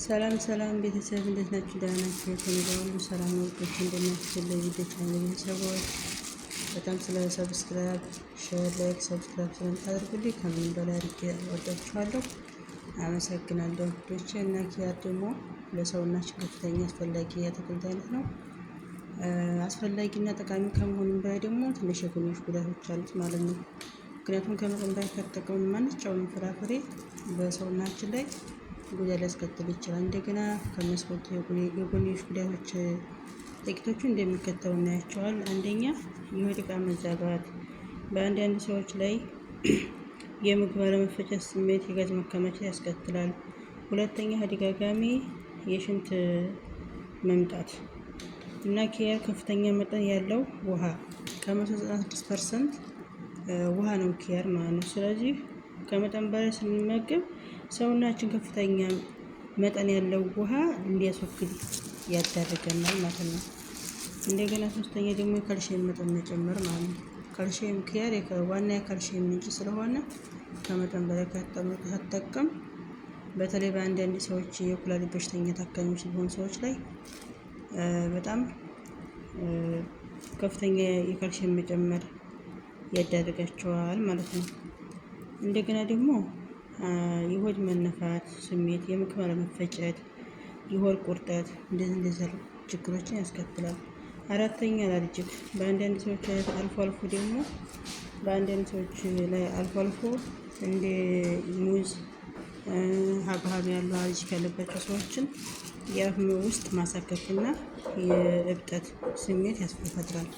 ሰላም ሰላም ቤተሰብ እንዴት ናችሁ? ደህና ናችሁ? ከኔ ጋር ሁሉ ሰላም ነው። ወጥቶች እንደናችሁ ለቪዲዮ ቻናል ቤተሰቦች በጣም ስለ ሰብስክራይብ፣ ሼር፣ ላይክ ሰብስክራይብ ስለምታደርጉልኝ ከምንም በላይ አድርጌ እወዳችኋለሁ። አመሰግናለሁ ወጥቶች እና ኪያር ደግሞ ለሰውናችን ከፍተኛ አስፈላጊ የአትክልት አይነት ነው። አስፈላጊና ጠቃሚ ከመሆኑም በላይ ደግሞ ትንሽ የጎንዮሽ ጉዳቶች አሉት ማለት ነው። ምክንያቱም ከመጠን በላይ ከተጠቀምን ማንኛውንም ፍራፍሬ በሰውናችን ላይ ጉዳት ሊያስከትል ይችላል። እንደገና ከሚያስከትሉ የጎንዮሽ ጉዳቶች ጥቂቶቹ እንደሚከተለው እናያቸዋል። አንደኛ የሆድ ዕቃ መዛባት በአንዳንድ ሰዎች ላይ የምግብ አለመፈጨት ስሜት፣ የጋዝ መከማቸት ያስከትላል። ሁለተኛ ተደጋጋሚ የሽንት መምጣት እና ኪያር ከፍተኛ መጠን ያለው ውሃ ከ196% ውሃ ነው ኪያር ማለት ነው። ስለዚህ ከመጠን በላይ ስንመገብ ሰውናችን ከፍተኛ መጠን ያለው ውሃ እንዲያስወግድ ያዳርገናል ማለት ነው። እንደገና ሶስተኛ ደግሞ የካልሽየም መጠን መጨመር ማለት ነው። ካልሽየም ኪያር ዋና የካልሽየም ምንጭ ስለሆነ ከመጠን በላይ ከተጠቀም በተለይ በአንዳንድ ሰዎች የኩላሊት በሽተኛ ታካሚዎች ሲሆኑ ሰዎች ላይ በጣም ከፍተኛ የካልሽየም መጨመር ያዳርጋቸዋል ማለት ነው። እንደገና ደግሞ የሆድ መነፋት ስሜት፣ የምግብ አለመፈጨት፣ የሆድ ቁርጠት እንደዚህ ችግሮችን ያስከትላል። አራተኛ አለርጂክ በአንዳንድ ሰዎች ላይ አልፎ አልፎ እንደ ሙዝ፣ ሀብሀብ ያሉ አለርጂክ ያለባቸው ሰዎችን የአፍ ውስጥ ማሳከክና የእብጠት ስሜት ይፈጥራል።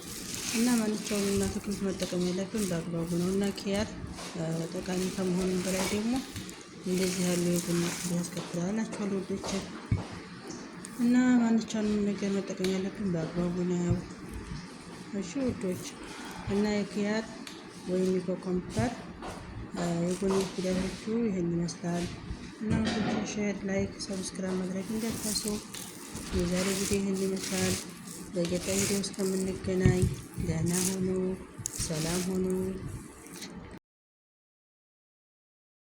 እና ማንኛውንም አትክልት መጠቀም ያለብን በአግባቡ ነው። እና ኪያር ጠቃሚ ከመሆኑም በላይ ደግሞ እንደዚህ ያሉ የጎንዮሽ ጉዳት ያስከትላል እላችኋለሁ ውዶቼ። እና ማንኛውንም ነገር መጠቀም ያለብን በአግባቡ ነው። እሺ ውዶች። እና የኪያር ወይም የኮኮምበር የጎንዮሽ ጉዳቶቹ ይህን ይመስላል። እና ውዶች ሼር፣ ላይክ፣ ሰብስክራይብ ማድረግ እንዳትረሱ። የዛሬ ቪዲዮ ይህን ይመስላል። በቀጣይ ቪዲዮ እስከምንገናኝ ደህና ሁኑ፣ ሰላም ሁኑ።